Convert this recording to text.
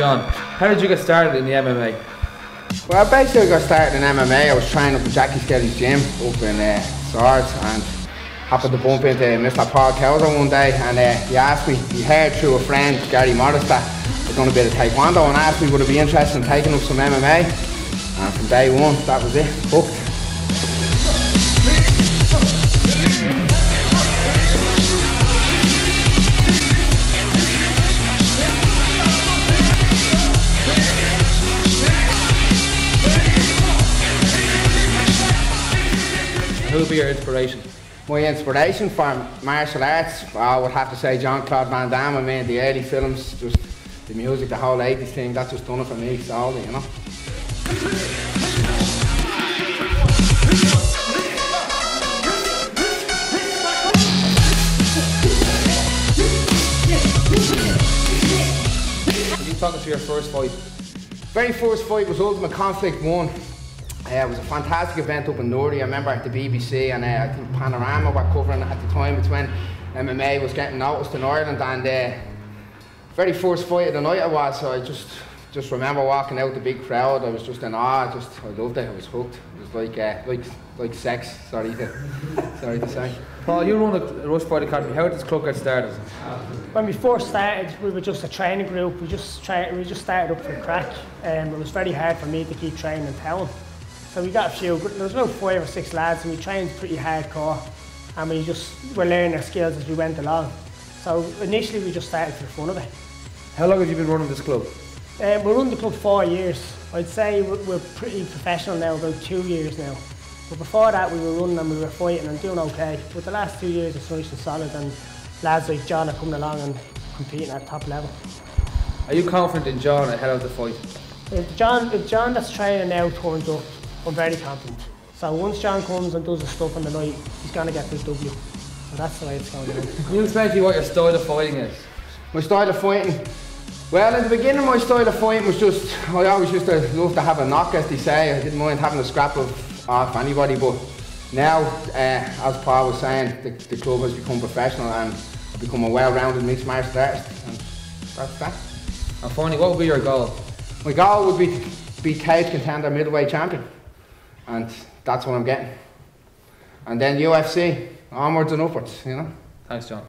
John, how did you get started in the MMA? Well, basically I got started in MMA. I was training up in Jackie Skelly's gym up in Swords, and happened to bump into Mr. Paul Cowser one day, and he asked me, he heard through a friend, Gary Morris, that I'd done a bit of Taekwondo, and asked me would I be interested in taking up some MMA, and from day one that was it, hooked. Who would be your inspiration? My inspiration for martial arts, I would have to say Jean-Claude Van Damme. I mean, the early films, just the music, the whole 80s thing, that just done it for me solely, you know. Can you talk us through your first fight? Very first fight was Ultimate Conflict 1. It was a fantastic event up in Newry. I remember at the BBC, and I think Panorama were covering it at the time. It's when MMA was getting noticed in Ireland, and very first fight of the night it was. So I just remember walking out the big crowd. I was just in awe. I loved it. I was hooked. It was like sex. Sorry to say. Paul, you run a Rush Fight Academy. How did this club get started? When we first started, we were just a training group. We just started up from crack, and it was very hard for me to keep training in town. So we got a few, there was about 5 or 6 lads, and we trained pretty hardcore, and we just were learning our skills as we went along. So initially we just started for the fun of it. How long have you been running this club? We're running the club 4 years. I'd say we're pretty professional now, about 2 years now. But before that we were running and we were fighting and doing okay. But the last 2 years it's nice and solid, and lads like John are coming along and competing at top level. Are you confident in John ahead of the fight? If John that's training now turns up, I'm very confident. So once John comes and does the stuff on the night, he's going to get this W. So that's the way it's going to be. Can you explain to me what your style of fighting is? My style of fighting? Well, in the beginning my style of fighting was just, I always used to love to have a knock, as they say. I didn't mind having a scrap off anybody, but now, as Paul was saying, the club has become professional and I've become a well-rounded mixed martial artist, and that's that. And finally, what would be your goal? My goal would be to be cage contender middleweight champion. And that's what I'm getting. And then UFC, onwards and upwards, you know. Thanks, John.